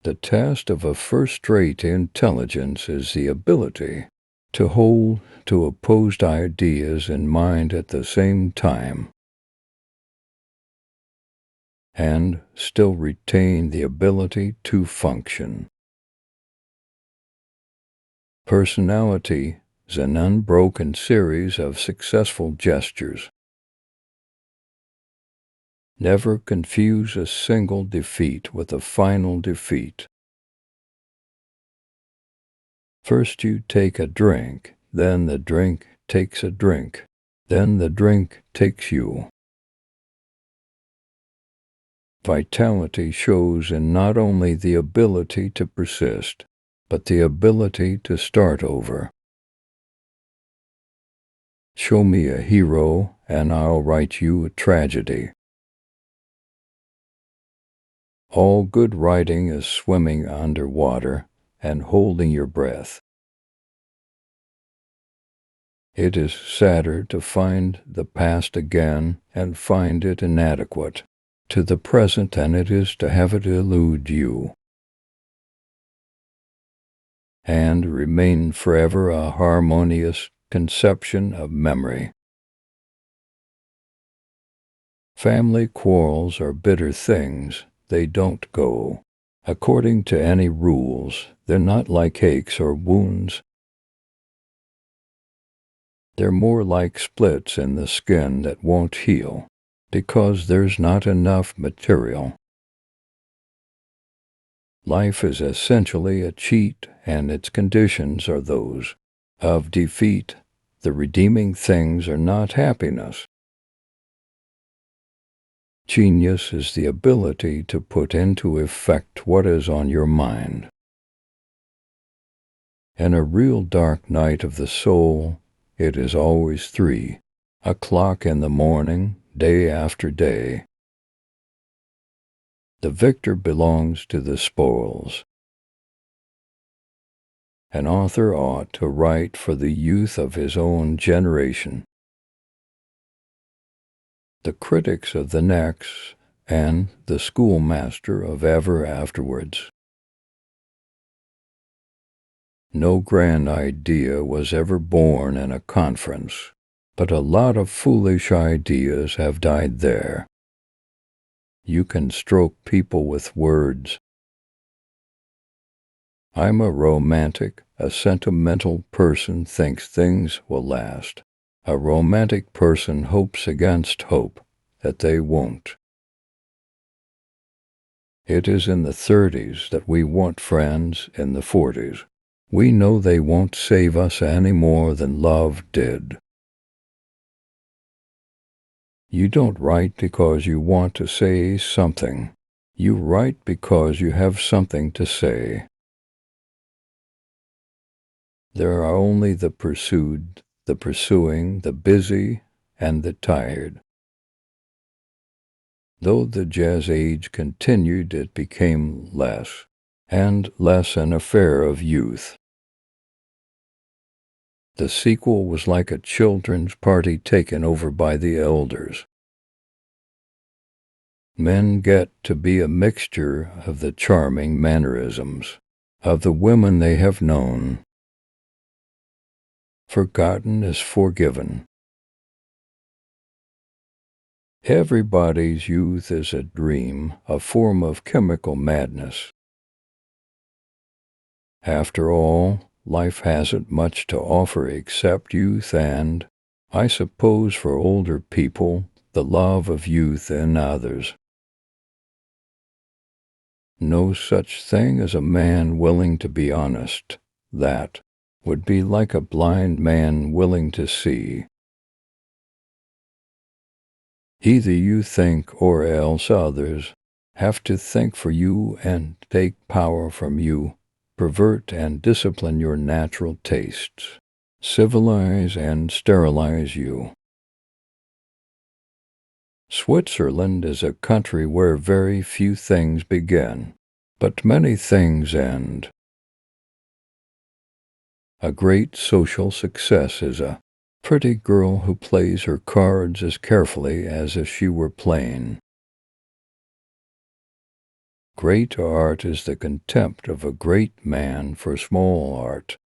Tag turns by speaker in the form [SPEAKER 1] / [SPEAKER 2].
[SPEAKER 1] The test of a first-rate intelligence is the ability to hold two opposed ideas in mind at the same time and still retain the ability to function. Personality is an unbroken series of successful gestures. Never confuse a single defeat with a final defeat. First you take a drink, then the drink takes a drink, then the drink takes you. Vitality shows in not only the ability to persist, but the ability to start over. Show me a hero, and I'll write you a tragedy. All good writing is swimming under water and holding your breath. It is sadder to find the past again and find it inadequate to the present than it is to have it elude you and remain forever a harmonious conception of memory. Family quarrels are bitter things. They don't go according to any rules. They're not like aches or wounds. They're more like splits in the skin that won't heal because there's not enough material. Life is essentially a cheat, and its conditions are those of defeat. The redeeming things are not happiness. Genius is the ability to put into effect what is on your mind. In a real dark night of the soul, it is always 3 o'clock in the morning, day after day. The victor belongs to the spoils. An author ought to write for the youth of his own generation, the critics of the next, and the schoolmaster of ever afterwards. No grand idea was ever born in a conference, but a lot of foolish ideas have died there. You can stroke people with words. I'm a romantic, a sentimental person thinks things will last. A romantic person hopes against hope that they won't. It is in the 30s that we want friends in the 40s. We know they won't save us any more than love did. You don't write because you want to say something. You write because you have something to say. There are only the pursued, the pursuing, the busy, and the tired. Though the jazz age continued, it became less and less an affair of youth. The sequel was like a children's party taken over by the elders. Men get to be a mixture of the charming mannerisms of the women they have known. Forgotten is forgiven. Everybody's youth is a dream, a form of chemical madness. After all, life hasn't much to offer except youth and, I suppose for older people, the love of youth in others. No such thing as a man willing to be honest. That would be like a blind man willing to see. Either you think or else others have to think for you and take power from you, pervert and discipline your natural tastes, civilize and sterilize you. Switzerland is a country where very few things begin, but many things end. A great social success is a pretty girl who plays her cards as carefully as if she were playing. Great art is the contempt of a great man for small art.